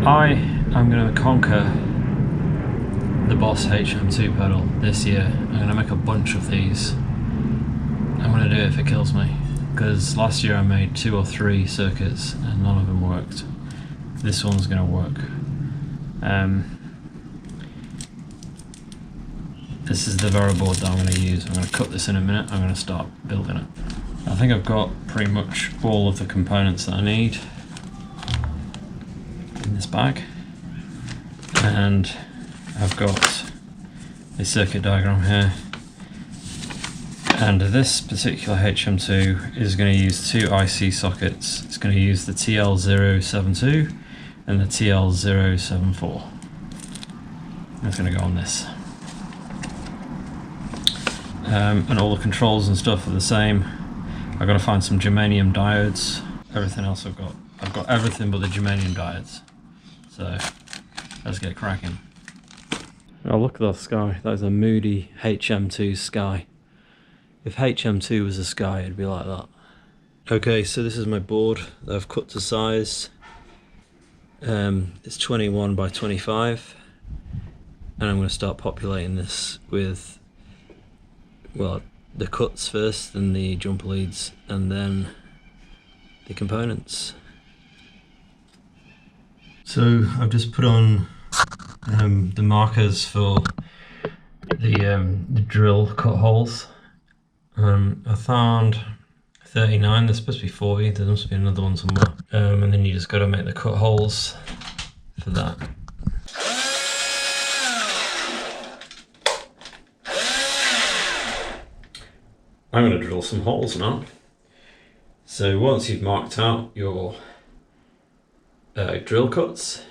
I am going to conquer the Boss HM-2 pedal this year. I'm going to make a bunch of these. I'm going to do it if it kills me, because last year I made 2 or 3 circuits and none of them worked. This one's going to work. This is the vero board that I'm going to use. I'm going to cut this in a minute. I'm going to start building it. I think I've got pretty much all of the components that I need in this bag, and I've got a circuit diagram here, and this particular HM2 is going to use 2 IC sockets. It's going to use the TL072 and the TL074. That's going to go on this. And all the controls and stuff are the same. I've got to find some germanium diodes. Everything else I've got everything but the germanium diodes. So let's get cracking. Oh, look at that sky. That is a moody HM2 sky. If HM2 was a sky, it'd be like that. Okay, so this is my board that I've cut to size. It's 21 by 25, and I'm going to start populating this with, well, the cuts first, then the jumper leads, and then the components. So I've just put on the markers for the drill cut holes. I found 39, there's supposed to be 40, there must be another one somewhere. And then you just got to make the cut holes for that. I'm going to drill some holes now. So once you've marked out your drill cuts,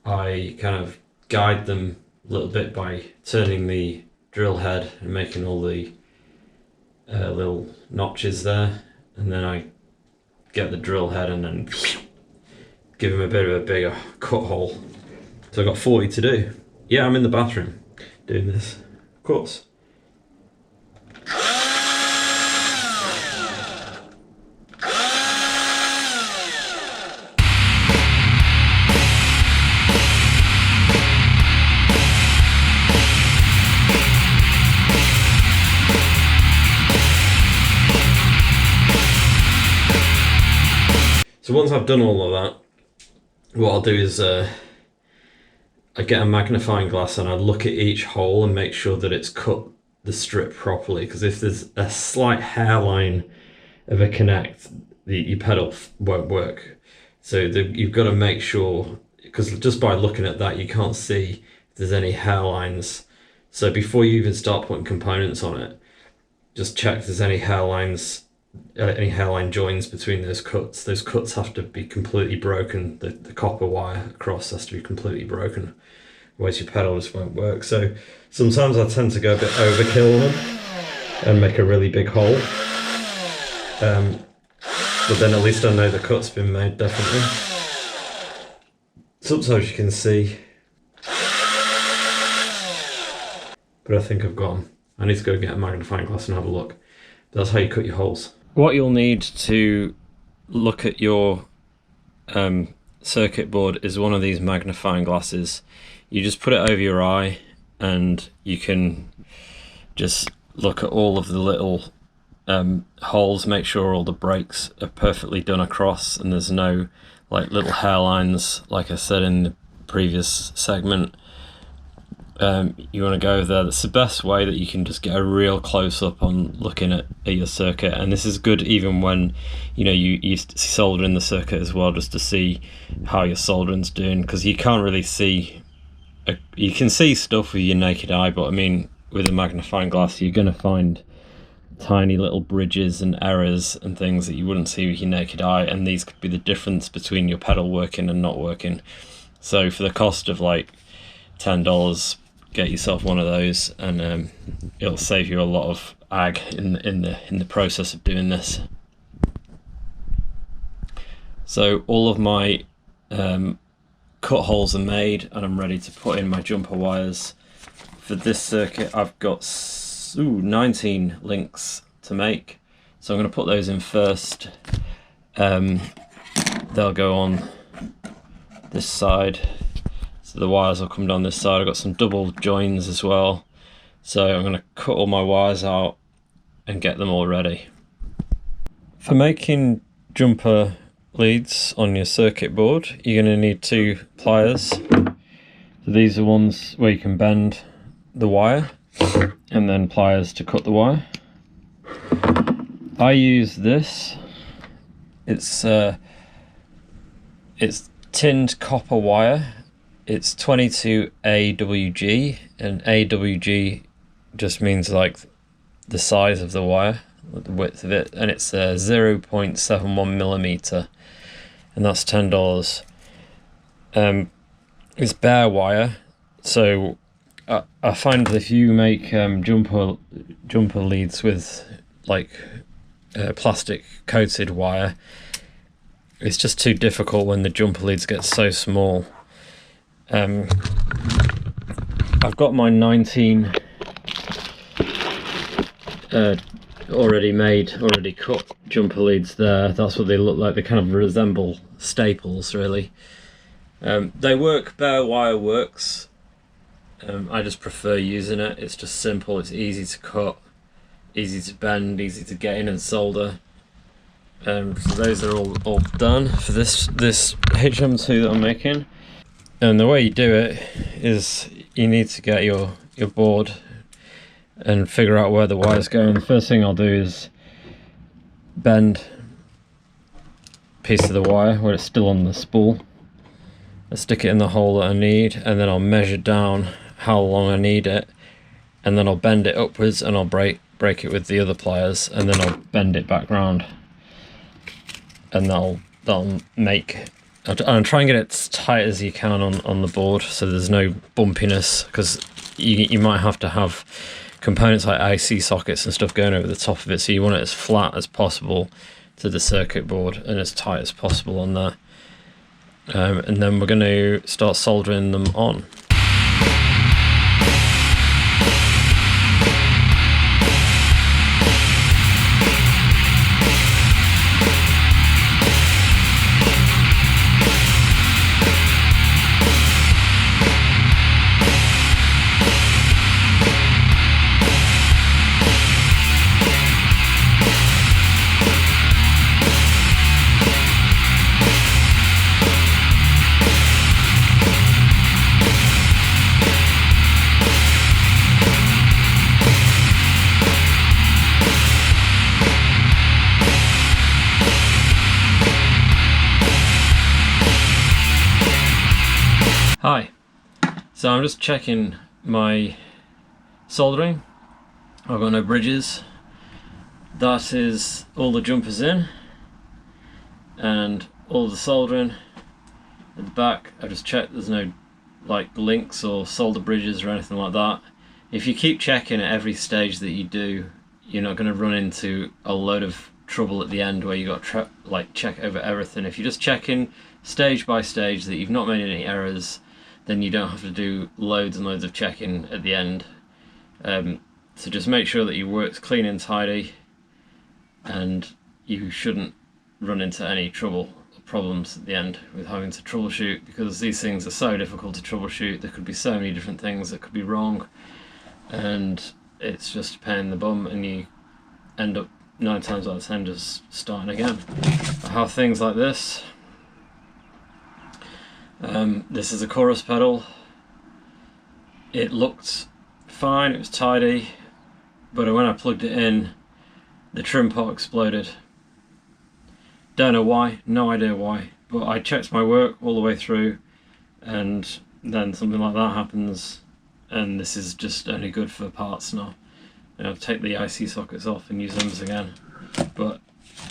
I kind of guide them a little bit by turning the drill head and making all the little notches there, and then I get the drill head and then give him a bit of a bigger cut hole. So I've got 40 to do. Yeah, I'm in the bathroom doing this, of course. So once I've done all of that, what I'll do is I get a magnifying glass and I look at each hole and make sure that it's cut the strip properly, because if there's a slight hairline of a connect, your pedal won't work. So you've got to make sure, because just by looking at that you can't see if there's any hairlines. So before you even start putting components on it, just check if there's any hairlines, any hairline joins between those cuts. Those cuts have to be completely broken. The copper wire across has to be completely broken, otherwise your pedal just won't work. So sometimes I tend to go a bit overkill on them and make a really big hole, but then at least I know the cut's been made, definitely. Sometimes you can see, but I think I've got them. I need to go get a magnifying glass and have a look. But that's how you cut your holes. What you'll need to look at your circuit board is one of these magnifying glasses. You just put it over your eye and you can just look at all of the little holes, make sure all the breaks are perfectly done across and there's no like little hairlines, like I said in the previous segment. You want to go over there. That's the best way that you can just get a real close up on looking at your circuit, and this is good even when you solder in the circuit as well, just to see how your soldering's doing, because you can't really see, you can see stuff with your naked eye, but I mean with a magnifying glass you're going to find tiny little bridges and errors and things that you wouldn't see with your naked eye, and these could be the difference between your pedal working and not working. So for the cost of like $10, get yourself one of those, and it'll save you a lot of ag in the process of doing this. So all of my cut holes are made and I'm ready to put in my jumper wires. For this circuit I've got 19 links to make, so I'm going to put those in first. They'll go on this side, so the wires will come down this side. I've got some double joins as well, so I'm going to cut all my wires out and get them all ready. For making jumper leads on your circuit board, you're going to need 2 pliers. So these are ones where you can bend the wire, and then pliers to cut the wire. I use this. It's tinned copper wire. It's 22 AWG, and AWG just means like the size of the wire, the width of it, and it's 0.71 millimeter, and that's $10. It's bare wire, so I find that if you make jumper leads with like plastic coated wire, it's just too difficult when the jumper leads get so small. I've got my 19 already cut jumper leads there. That's what they look like. They kind of resemble staples, really. They work, bare wire works. I just prefer using it. It's just simple, it's easy to cut, easy to bend, easy to get in and solder. So those are all done for this HM-2 that I'm making. And the way you do it is you need to get your board and figure out where the wire's going. The first thing I'll do is bend a piece of the wire where it's still on the spool. I'll stick it in the hole that I need, and then I'll measure down how long I need it, and then I'll bend it upwards, and I'll break it with the other pliers, and then I'll bend it back round, and that'll make. I'll try and get it as tight as you can on the board, so there's no bumpiness, because you might have to have components like IC sockets and stuff going over the top of it, so you want it as flat as possible to the circuit board and as tight as possible on there. And then we're going to start soldering them on. Hi, so I'm just checking my soldering. I've got no bridges. That is all the jumpers in and all the soldering at the back. I just checked there's no like links or solder bridges or anything like that. If you keep checking at every stage that you do, you're not going to run into a load of trouble at the end where you got to check over everything. If you're just checking stage by stage that you've not made any errors, then you don't have to do loads and loads of checking at the end. So just make sure that your work's clean and tidy, and you shouldn't run into any trouble or problems at the end with having to troubleshoot, because these things are so difficult to troubleshoot. There could be so many different things that could be wrong, and it's just a pain in the bum, and you end up 9 times out of 10 just starting again. I have things like this. This is a chorus pedal. It looked fine, it was tidy, but when I plugged it in, the trim pot exploded. Don't know why, no idea why, but I checked my work all the way through, and then something like that happens, and this is just only good for parts now. I'll take the IC sockets off and use them again, but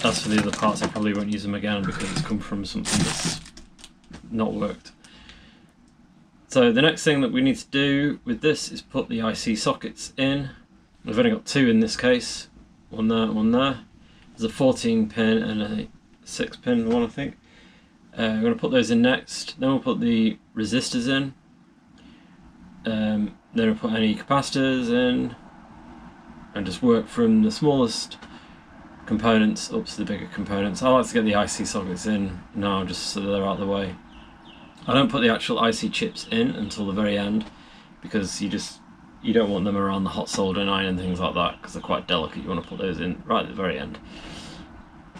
as for the other parts, I probably won't use them again because it's come from something that's not worked. So the next thing that we need to do with this is put the IC sockets in. I've only got 2 in this case, one there and one there. There's a 14 pin and a 6 pin one, I think. I'm going to put those in next, then we'll put the resistors in, then we'll put any capacitors in, and just work from the smallest components up to the bigger components. I like to get the IC sockets in now just so they're out of the way. I don't put the actual IC chips in until the very end, because you don't want them around the hot soldering iron and things like that, because they're quite delicate. You want to put those in right at the very end.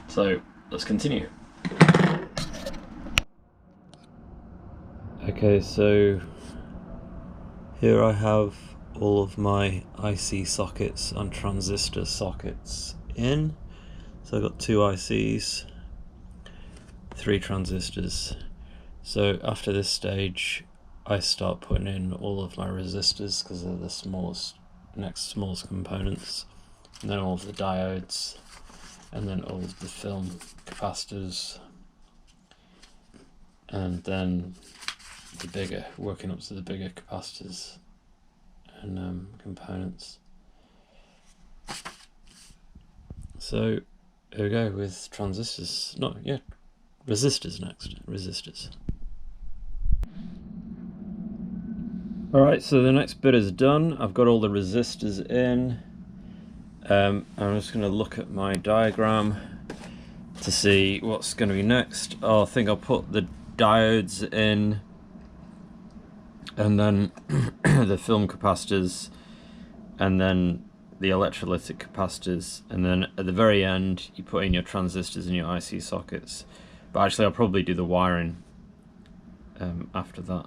So let's continue. Okay, so here I have all of my IC sockets and transistor sockets in. So I've got 2 ICs, 3 transistors. So after this stage, I start putting in all of my resistors, because they're the next smallest components, and then all of the diodes, and then all of the film capacitors, and then working up to the bigger capacitors and components. So here we go with transistors. Resistors next. Resistors. Alright, so the next bit is done. I've got all the resistors in. I'm just going to look at my diagram to see what's going to be next. I think I'll put the diodes in, and then the film capacitors, and then the electrolytic capacitors, and then at the very end you put in your transistors and your IC sockets. But actually I'll probably do the wiring after that.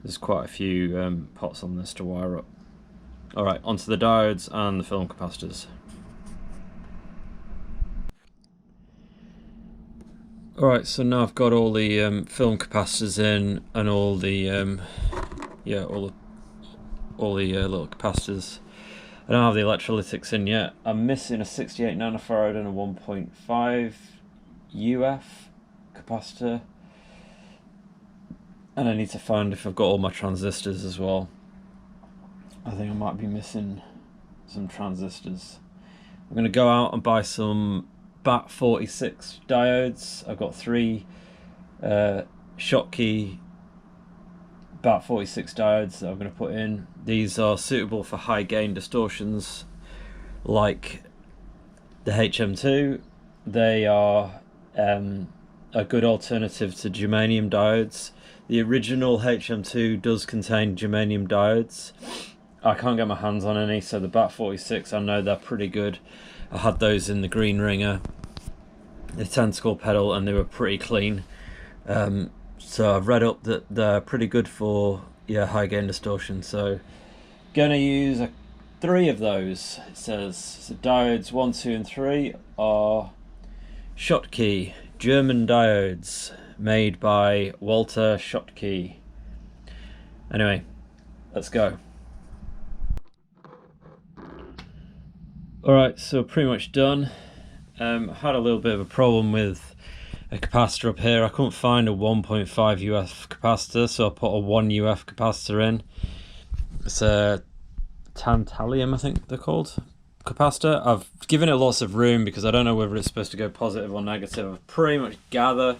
There's quite a few pots on this to wire up. Alright, onto the diodes and the film capacitors. Alright, so now I've got all the film capacitors in, and all the little capacitors. I don't have the electrolytics in yet. I'm missing a 68 nanofarad and a 1.5 UF capacitor, and I need to find if I've got all my transistors as well. I think I might be missing some transistors. I'm going to go out and buy some BAT46 diodes. I've got 3 Schottky BAT46 diodes that I'm going to put in. These are suitable for high gain distortions like the HM-2. They are a good alternative to germanium diodes. The original HM-2 does contain germanium diodes. I can't get my hands on any, so the BAT46, I know they're pretty good. I had those in the Green Ringer, the tentacle pedal, and they were pretty clean. So I've read up that they're pretty good for high gain distortion. So gonna use 3 of those. It says so diodes 1, 2, and 3 are Schottky German diodes made by Walter Schottky. Anyway, let's go. Alright, so pretty much done. I had a little bit of a problem with a capacitor up here. I couldn't find a 1.5 UF capacitor, so I put a 1 UF capacitor in. It's a tantalum, I think they're called, capacitor. I've given it lots of room because I don't know whether it's supposed to go positive or negative. I pretty much gather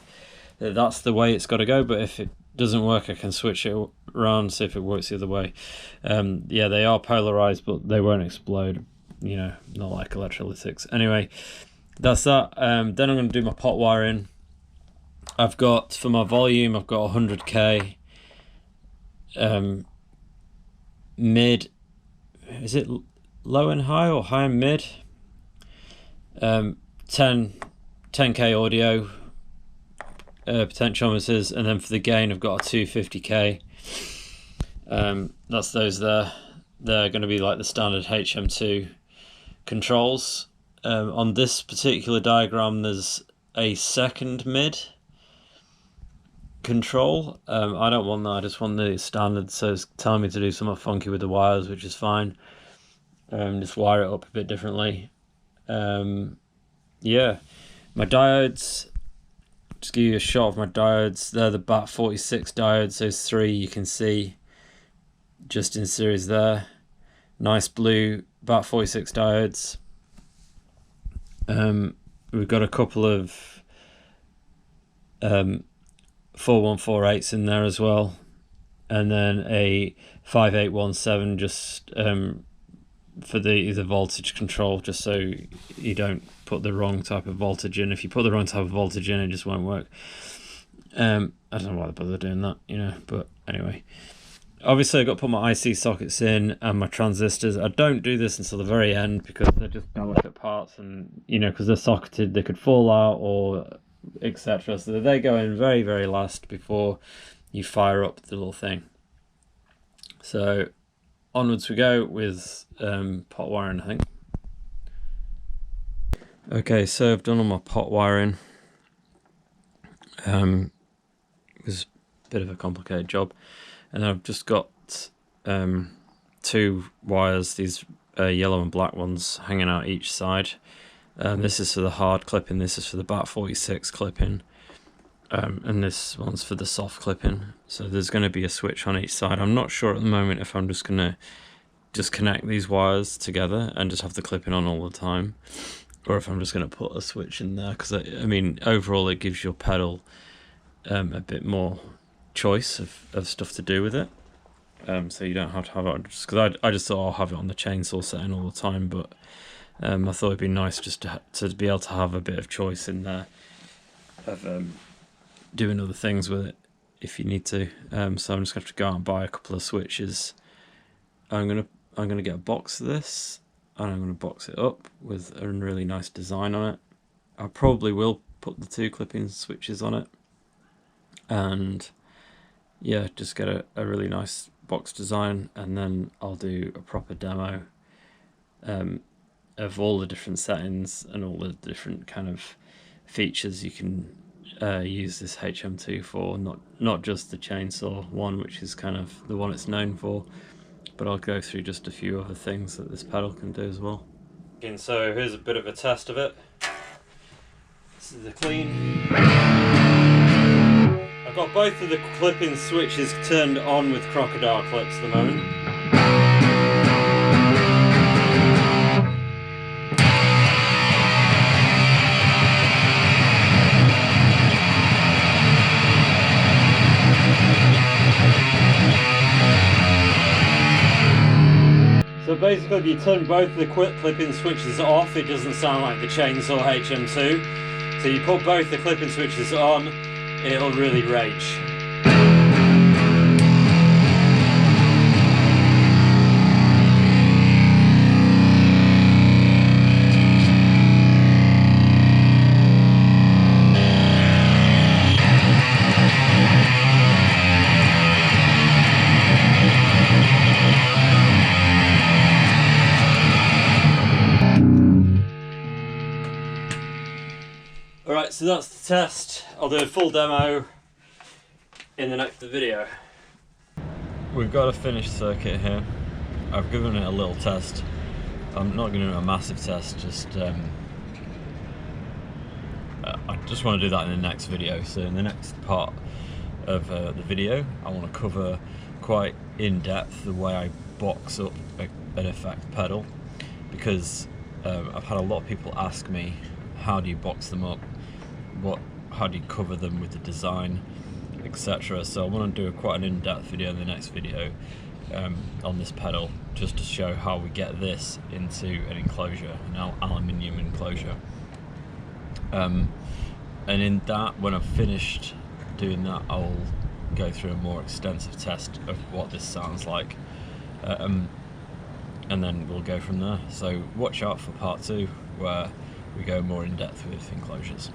that that's the way it's got to go, but if it doesn't work I can switch it around, see if it works the other way. Yeah, they are polarized, but they won't explode, not like electrolytics. Anyway, that's that. Then I'm going to do my pot wiring. I've got, for my volume, I've got 100k mid, is it low and high or high and mid? 10k audio potentiometers, and then for the gain I've got a 250k. That's those there. They're going to be like the standard HM-2 controls. On this particular diagram there's a second mid control. I don't want that, I just want the standard, so it's telling me to do something funky with the wires, which is fine. Just wire it up a bit differently. Yeah, my diodes, just give you a shot of my diodes. They're the BAT46 diodes, those 3 you can see just in series there. Nice blue BAT46 diodes. We've got a couple of 4148s in there as well, and then a 5817 just for the voltage control, just so you don't put the wrong type of voltage in. If you put the wrong type of voltage in, it just won't work. I don't know why they bother doing that, you know, but anyway. Obviously, I've got to put my IC sockets in and my transistors. I don't do this until the very end because they're just delicate parts, and, you know, because they're socketed, they could fall out or etc. So they go in very, very last before you fire up the little thing. So onwards we go with pot wiring, I think. Okay, so I've done all my pot wiring. It was a bit of a complicated job, and I've just got two wires, these yellow and black ones, hanging out each side. This is for the hard clipping, this is for the BAT46 clipping, and this one's for the soft clipping. So there's going to be a switch on each side. I'm not sure at the moment if I'm just going to connect these wires together and just have the clipping on all the time, or if I'm just going to put a switch in there, because I mean, overall it gives your pedal a bit more choice of stuff to do with it, so you don't have to have it, just because I just thought I'll have it on the chainsaw setting all the time, but I thought it'd be nice just to be able to have a bit of choice in there of doing other things with it if you need to. So I'm just going to have to go out and buy a couple of switches. I'm gonna get a box of this, and I'm gonna box it up with a really nice design on it. I probably will put the two clipping switches on it, and yeah, just get a really nice box design, and then I'll do a proper demo of all the different settings and all the different kind of features you can use this HM-2 for, not just the chainsaw one, which is kind of the one it's known for, but I'll go through just a few other things that this pedal can do as well. And so here's a bit of a test of it. This is the clean. I've got both of the clipping switches turned on with crocodile clips at the moment. So basically, if you turn both the clipping switches off, it doesn't sound like the chainsaw HM-2. So you put both the clipping switches on, it'll really rage. Alright, so that's the test. I'll do a full demo in the next video. We've got a finished circuit here. I've given it a little test. I'm not giving it a massive test, just I just want to do that in the next video. So in the next part of the video, I want to cover quite in depth the way I box up an effect pedal, because I've had a lot of people ask me, how do you box them up? How do you cover them with the design, etc. So I want to do quite an in-depth video in the next video on this pedal, just to show how we get this into an enclosure, an aluminium enclosure. And in that, when I've finished doing that, I'll go through a more extensive test of what this sounds like, and then we'll go from there. So watch out for part 2, where we go more in depth with enclosures.